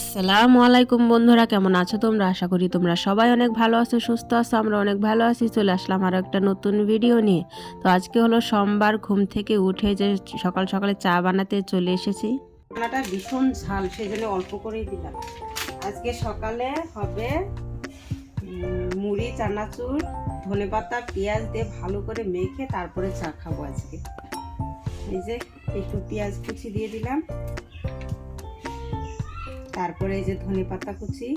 আসসালামু আলাইকুম বন্ধুরা, কেমন আছো তোমরা? আশা করি তোমরা সবাই অনেক ভালো আছো, সুস্থ আছো। আমরা অনেক ভালো আছি। চলে আসলাম আরও একটা নতুন ভিডিও নিয়ে। তো আজকে হলো সোমবার, ঘুম থেকে উঠে যে সকাল সকালে চা বানাতে চলে এসেছি। রান্নাটা ভীষণ ঝাল, সেই জন্য অল্প করেই দিলাম। আজকে সকালে হবে মুড়ি, চানাচুর, ধনেপাতা, পেঁয়াজ দিয়ে ভালো করে মেখে তারপরে চা খাবো আজকে। এই যে একটু পেঁয়াজ কুচি দিয়ে দিলাম, তারপরে এই যে ধনেপাতা কুচি।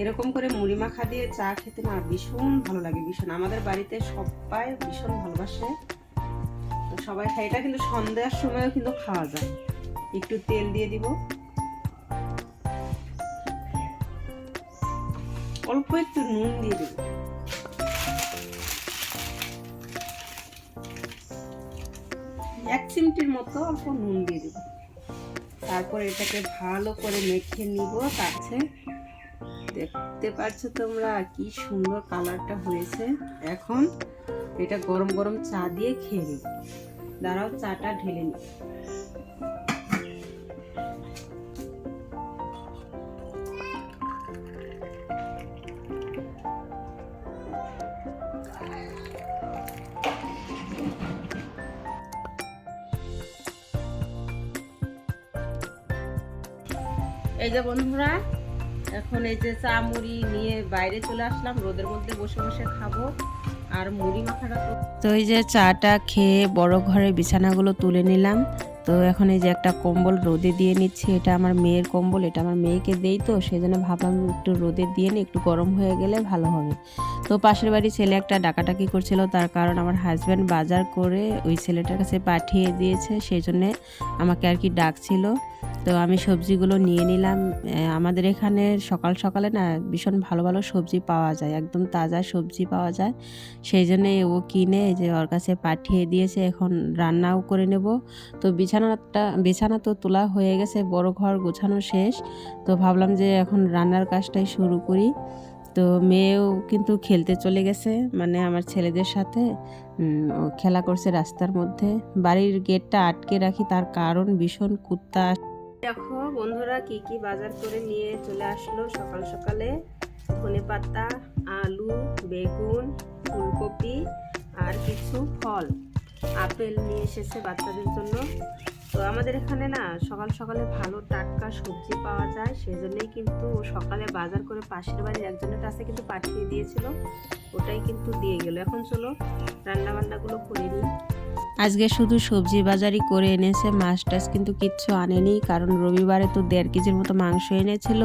এরকম করে মুড়ি মাখা দিয়ে চা খেতে না ভীষণ ভালো লাগে, ভীষণ। আমাদের বাড়িতে সবাই ভীষণ ভালোবাসে, তো সবাই খায়। এটা কিন্তু সন্ধ্যার সময়ও কিন্তু খাওয়া যায়। একটু তেল দিয়ে দিব, অল্প একটু নুন দিয়ে দিব, এক চিমটির মতো অল্প নুন দিয়ে দিব। তারপর এটাকে ভালো করে মেখে নিব। তারপরে দেখতে পাচ্ছ তোমরা কি সুন্দর কালারটা হয়েছে। এখন এটা গরম গরম চা দিয়ে খেয়ে নিই। দাঁড়াও, চাটা ঢেলে নিই। এই যে বন্ধুরা, এখন এই যে চা মুড়ি নিয়ে বাইরে চলে আসলাম, রোদের মধ্যে বসে বসে খাবো। আর মুড়ি মাখাটা তো এই যে চাটা খেয়ে বড় ঘরে বিছানাগুলো তুলে নিলাম। তো এখন এই যে একটা কম্বল রোদে দিয়ে নিচ্ছি। এটা আমার মেয়ের কম্বল, এটা আমার মেয়েকে দেই, তো সেই জন্য ভাবলাম একটু রোদে দিয়ে নিই, একটু গরম হয়ে গেলে ভালো হবে। তো পাশের বাড়ি ছেলে একটা ডাকাডাকি করছিল, তার কারণ আমার হাজব্যান্ড বাজার করে ওই ছেলেটার কাছে পাঠিয়ে দিয়েছে, সেই জন্যে আমাকে আর কি ডাকছিল। তো আমি সবজিগুলো নিয়ে নিলাম। আমাদের এখানে সকাল সকালে না ভীষণ ভালো ভালো সবজি পাওয়া যায়, একদম তাজা সবজি পাওয়া যায়। সেই জন্যে ও কিনে যে ওর কাছে পাঠিয়ে দিয়েছে। এখন রান্নাও করে নেব। তো বিছানা তো তোলা হয়ে গেছে, বড় ঘর গোছানো শেষ। তো ভাবলাম যে এখন রান্নার কাজটাই শুরু করি। তো মেয়েও কিন্তু খেলতে চলে গেছে, মানে আমার ছেলেদের সাথে ও খেলা করছে রাস্তার মধ্যে। বাড়ির গেটটা আটকে রাখি, তার কারণ ভীষণ কুত্তা। দেখো বন্ধুরা, কি কি বাজার করে নিয়ে চলে আসলো সকাল সকালে। ধনেপাতা, আলু, বেগুন, ফুলকপি আর কিছু ফল, আপেল নিয়ে এসেছে বাচ্চাদের জন্য। তো আমাদের এখানে না সকাল সকালে ভালো টাটকা সবজি পাওয়া যায়, সেই জন্যই কিন্তু সকালে বাজার করে পাশের বাড়ির একজনের কাছে কিন্তু পাঠিয়ে দিয়েছিল, ওটাই কিন্তু দিয়ে গেল। এখন চলো রান্না বান্নাগুলো করে নিই। আজকে শুধু সবজি বাজারই করে এনেছে, মাছ টাছ কিন্তু কিচ্ছু আনেনি, কারণ রবিবারে তো 1.5 কেজির মতো মাংস এনেছিল।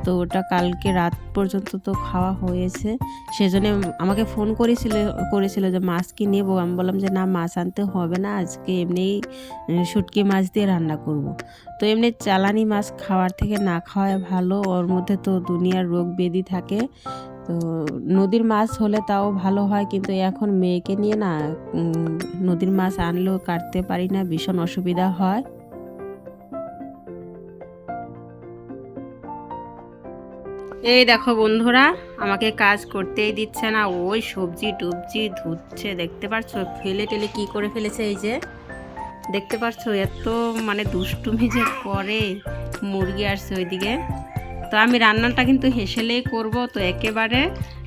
তো ওটা কালকে রাত পর্যন্ত তো খাওয়া হয়েছে। সেজন্য আমাকে ফোন করেছিল যে মাছ কি নেবো। আমি বললাম যে না, মাছ আনতে হবে না, আজকে এমনিই শুটকি মাছ দিয়ে রান্না করব। তো এমনি চালানি মাছ খাওয়ার থেকে না খাওয়াই ভালো, ওর মধ্যে তো দুনিয়ার রোগ ব্যাধি থাকে। তো নদীর মাছ হলে তাও ভালো হয়, কিন্তু এখন মেয়েকে নিয়ে না নদীর মাছ আনলেও কাটতে পারি না, ভীষণ অসুবিধা হয়। এই দেখো বন্ধুরা, আমাকে কাজ করতেই দিচ্ছে না, ওই সবজি টুবজি ধুচ্ছে। দেখতে পাচ্ছ ফেলে টেলে কি করে ফেলেছে। এই যে দেখতে পাচ্ছ, এত মানে দুষ্টুমি যে করে। মুরগি আসছে ওইদিকে। তো আমি রান্নাটা কিন্তু হেসেলেই করব, তো একেবারে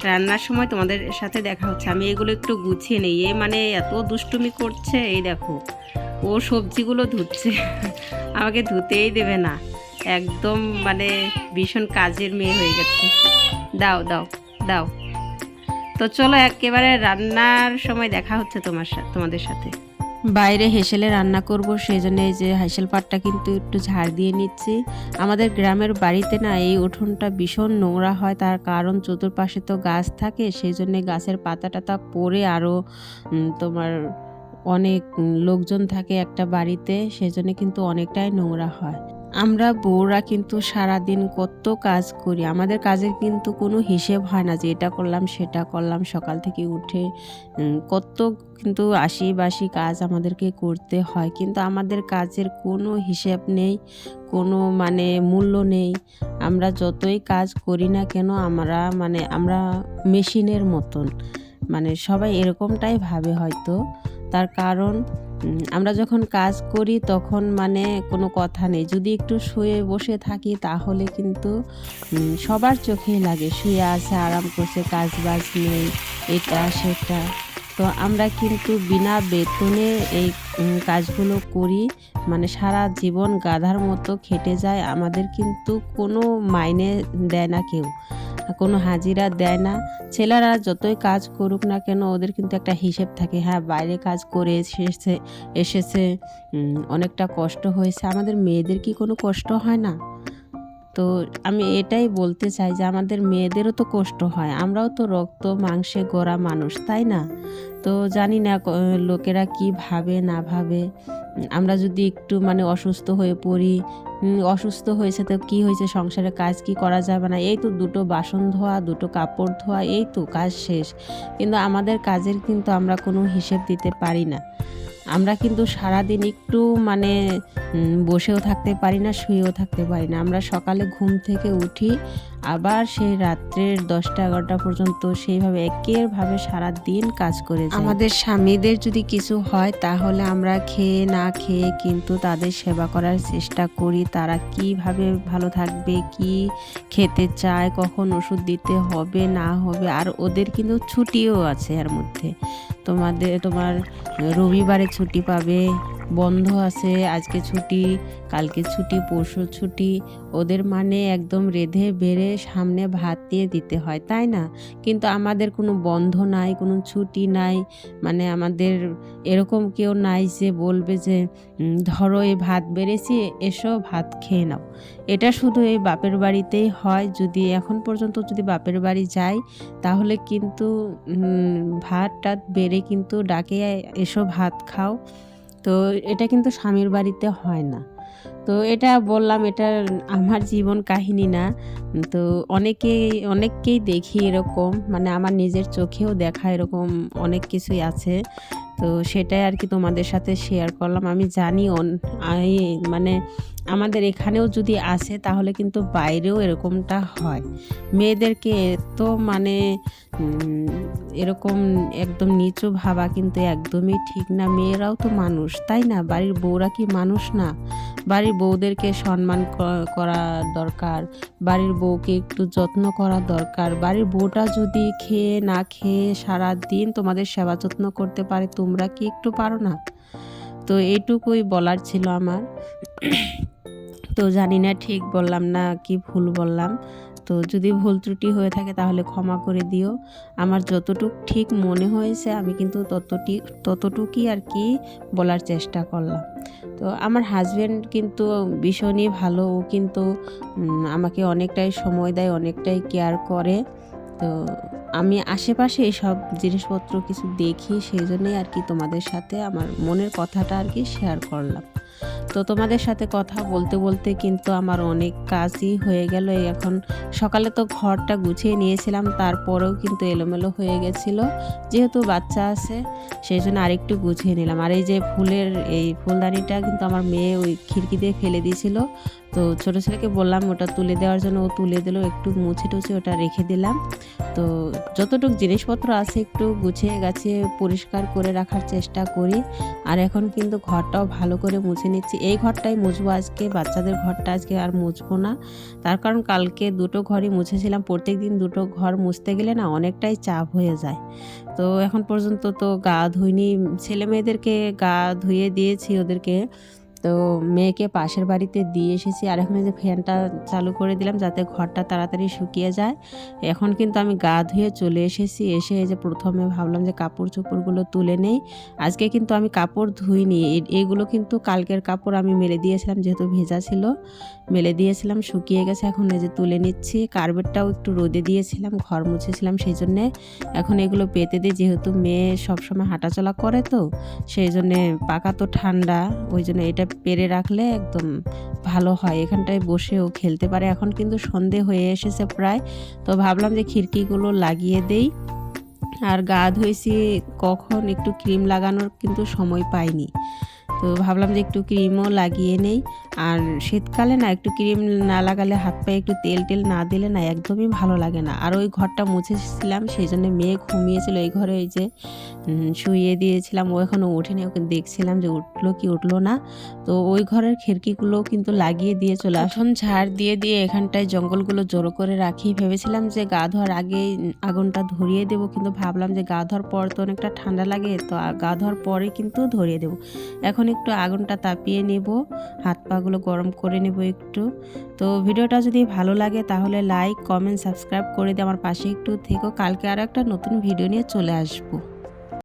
রান্নার সময় তোমাদের সাথে দেখা হচ্ছে। আমি এগুলো একটু গুছিয়ে নিই, এ মানে এত দুষ্টুমি করছে। এই দেখো, ও সবজিগুলো ধুচ্ছে, আমাকে ধুতেই দেবে না, একদম মানে ভীষণ কাজের মেয়ে হয়ে গেছে। দাও দাও দাও। তো চলো একেবারে রান্নার সময় দেখা হচ্ছে তোমাদের সাথে। বাইরে হেসেলে রান্না করব, সেই জন্য এই যে হাঁসেল পাটটা কিন্তু একটু ঝাড় দিয়ে নিচ্ছি। আমাদের গ্রামের বাড়িতে না এই উঠোনটা ভীষণ নোংরা হয়, তার কারণ চতুর্পাশে তো গাছ থাকে, সেই জন্য গাছের পাতা টাতা পড়ে আরও তোমার অনেক লোকজন থাকে একটা বাড়িতে, সেই জন্য কিন্তু অনেকটাই নোংরা হয়। আমরা বউরা কিন্তু সারাদিন কত কাজ করি, আমাদের কাজের কিন্তু কোনো হিসেব হয় না যে এটা করলাম সেটা করলাম। সকাল থেকে উঠে কত কিন্তু আশি কাজ আমাদেরকে করতে হয়, কিন্তু আমাদের কাজের কোনো হিসেব নেই, কোনো মানে মূল্য নেই। আমরা যতই কাজ করি না কেন, আমরা মেশিনের মতন, মানে সবাই এরকমটাই ভাবে হয়তো। তার কারণ আমরা যখন কাজ করি তখন মানে কোনো কথা নেই, যদি একটু শুয়ে বসে থাকি তাহলে কিন্তু সবার চোখেই লাগে শুয়ে আছে, আরাম করছে, কাজ বাজ নেই, এটা সেটা। তো আমরা কিন্তু বিনা বেতনে এই কাজগুলো করি, মানে সারা জীবন গাধার মতো খেটে যায়, আমাদের কিন্তু কোনো মাইনে দেয় না কেউ, কোনো হাজিরা দেয় না। ছেলেরা যতই কাজ করুক না কেন ওদের কিন্তু একটা হিসেব থাকে, হ্যাঁ বাইরে কাজ করে এসেছে অনেকটা কষ্ট হয়েছে। আমাদের মেয়েদের কি কোনো কষ্ট হয় না? তো আমি এটাই বলতে চাই যে আমাদের মেয়েদেরও তো কষ্ট হয়, আমরাও তো রক্ত মাংসে গড়া মানুষ, তাই না? তো জানি না লোকেরা কি ভাবে না ভাবে। আমরা যদি একটু মানে অসুস্থ হয়ে পড়ি, অসুস্থ হয়েছে তো কি হয়েছে, সংসারে কাজ কি করা যাবে না, এই তো দুটো বাসন ধোয়া, দুটো কাপড় ধোয়া, এই তো কাজ শেষ। কিন্তু আমাদের কাজের কিন্তু আমরা কোনো হিসেব দিতে পারি না। আমরা কিন্তু সারাদিন একটু মানে বসেও থাকতে পারি না, শুয়েও থাকতে পারি না। আমরা সকালে ঘুম থেকে উঠি, আবার সেই রাত্রের 10টা-11টা পর্যন্ত সেইভাবে একেরভাবে সারাদিন কাজ করে যাই। আমাদের স্বামীদের যদি কিছু হয় তাহলে আমরা খেয়ে না খেয়ে কিন্তু তাদের সেবা করার চেষ্টা করি, তারা কিভাবে ভালো থাকবে, কি খেতে চায়, কখন ওষুধ দিতে হবে না হবে। আর ওদের কিন্তু ছুটিও আছে এর মধ্যে, তোমার রবিবারে ছুটি পাবে, বন্ধ আছে, আজকে ছুটি, কালকে ছুটি, পরশু ছুটি। ওদের মানে একদম রেঁধে বেড়ে সামনে ভাত দিয়ে দিতে হয়, তাই না? কিন্তু আমাদের কোনো বন্ধ নাই, কোনো ছুটি নাই, মানে আমাদের এরকম কেউ নাই যে বলবে যে ধরো এই ভাত বেড়েছি, এসো ভাত খেয়ে নাও। এটা শুধু এই বাপের বাড়িতেই হয়। যদি এখন পর্যন্ত যদি বাপের বাড়ি যাই তাহলে কিন্তু ভাত টাত বেড়ে কিন্তু ডাকে, এসো ভাত খাও। তো এটা কিন্তু স্বামীর বাড়িতে হয় না। তো এটা বললাম, এটা আমার জীবন কাহিনী না। তো অনেককেই দেখি এরকম, মানে আমার নিজের চোখেও দেখা এরকম অনেক কিছুই আছে। তো সেটাই আর কি তোমাদের সাথে শেয়ার করলাম। আমি জানি মানে আমাদের এখানেও যদি আসে তাহলে কিন্তু বাইরেও এরকমটা হয়। মেয়েদেরকে এত মানে এরকম একদম নিচু ভাবা কিন্তু একদমই ঠিক না। মেয়েরাও তো মানুষ, তাই না? বাড়ির বউরা কি মানুষ না? বাড়ির বউদেরকে সম্মান করা দরকার, বাড়ির বউকে একটু যত্ন করা দরকার। বাড়ির বউটা যদি খেয়ে না খেয়ে সারা দিন তোমাদের সেবা যত্ন করতে পারে, তোমরা কি একটু পারো না? তো এইটুকুই বলার ছিল আমার। তো জানি না ঠিক বললাম না কি ভুল বললাম। তো যদি ভুল ত্রুটি হয়ে থাকে তাহলে ক্ষমা করে দিও। আমার যতটুকু ঠিক মনে হয়েছে আমি কিন্তু ততটুকুই আর কি বলার চেষ্টা করলাম। তো আমার হাজব্যান্ড কিন্তু ভীষণই ভালো, ও কিন্তু আমাকে অনেকটাই সময় দেয়, অনেকটাই কেয়ার করে। তো আমি আশেপাশে এইসব জিনিসপত্র কিছু দেখি, সেই জন্যই আর কি তোমাদের সাথে আমার মনের কথাটা আর কি শেয়ার করলাম। তো তোমাদের সাথে কথা বলতে বলতে কিন্তু আমার অনেক কাজই হয়ে গেল। এখন সকালে তো ঘরটা গুছিয়ে নিয়েছিলাম, তারপরেও কিন্তু এলোমেলো হয়ে গেছিল, যেহেতু বাচ্চা আছে সেই জন্য আরেকটু গুছিয়ে নিলাম। আর এই যে এই ফুলদানিটা কিন্তু আমার মেয়ে ওই খিড়কি দিয়ে ফেলে দিয়েছিল, তো ছোটো ছেলেকে বললাম ওটা তুলে দেওয়ার জন্য, ও তুলে দিল, একটু মুছে টুছে ওটা রেখে দিলাম। তো যতটুকু জিনিসপত্র আছে একটু গুছিয়ে গাছিয়ে পরিষ্কার করে রাখার চেষ্টা করি। আর এখন কিন্তু ঘরটাও ভালো করে মুছে নিচ্ছি। এই ঘরটাই মুছবো আজকে, বাচ্চাদের ঘরটা আজকে আর মুছবো না। তার কারণ কালকে দুটো ঘরই মুছেছিলাম, প্রত্যেক দিন দুটো ঘর মুছতে গেলে না অনেকটাই চাপ হয়ে যায়। তো এখন পর্যন্ত তো গা ধুইনি, ছেলে মেয়েদেরকে গা ধুয়ে দিয়েছি ওদেরকে। তো মেয়েকে পাশের বাড়িতে দিয়ে এসেছি, আর এখন এই যে ফ্যানটা চালু করে দিলাম যাতে ঘরটা তাড়াতাড়ি শুকিয়ে যায়। এখন কিন্তু আমি গা ধুয়ে চলে এসেছি, এসে এই যে প্রথমে ভাবলাম যে কাপড় চোপড়গুলো তুলে নেই। আজকে কিন্তু আমি কাপড় ধুইনি, এইগুলো কিন্তু কালকের কাপড় আমি মেলে দিয়েছিলাম, যেহেতু ভেজা ছিল মেলে দিয়েছিলাম, শুকিয়ে গেছে। এখন এই যে তুলে নিচ্ছি, কার্পেটটাও একটু রোদে দিয়েছিলাম, ঘর মুছেছিলাম, সেই জন্যে এখন এগুলো পেতে দিই, যেহেতু মেয়ে সবসময় হাঁটাচলা করে তো সেই জন্যে, পাকা তো ঠান্ডা, ওই জন্য এটা পেরে রাখলে একদম ভালো হয়, এখানটায় বসেও খেলতে পারে। এখন কিন্তু সন্ধে হয়ে এসেছে প্রায়, তো ভাবলাম যে খিড়কিগুলো লাগিয়ে দেই। আর গা ধুয়েছি কখন, একটু ক্রিম লাগানোর কিন্তু সময় পাইনি। তো ভাবলাম যে একটু ক্রিমও লাগিয়ে নেই। আর শীতকালে না একটু ক্রিম না লাগালে, হাত পায়ে একটু তেল টেল না দিলে না একদমই ভালো লাগে না। আর ওই ঘরটা মুছেছিলাম, সেই জন্য মেয়ে ঘুমিয়েছিল এই ঘরে, এই যে শুইয়ে দিয়েছিলাম, ও এখনও ওঠেনি, ওকে দেখছিলাম যে উঠলো কি উঠলো না। তো ওই ঘরের খিড়কিগুলো কিন্তু লাগিয়ে দিয়ে চলে আসুন, ঝাড় দিয়ে দিয়ে এখানটায় জঙ্গলগুলো জড়ো করে রাখি। ভেবেছিলাম যে গা ধোয়ার আগেই আগুনটা ধরিয়ে দেবো, কিন্তু ভাবলাম যে গা ধোয়ার পর তো অনেকটা ঠান্ডা লাগে, তো গা ধোয়ার পরে কিন্তু ধরিয়ে দেবো। এখন একটু আগুনটা তাপিয়ে নেব, হাত পাগুলো গরম করে নেব একটু। তো ভিডিওটা যদি ভালো লাগে তাহলে লাইক, কমেন্ট, সাবস্ক্রাইব করে দিয়ে আমার পাশে একটু থেকো। কালকে আরও একটা নতুন ভিডিও নিয়ে চলে আসবো।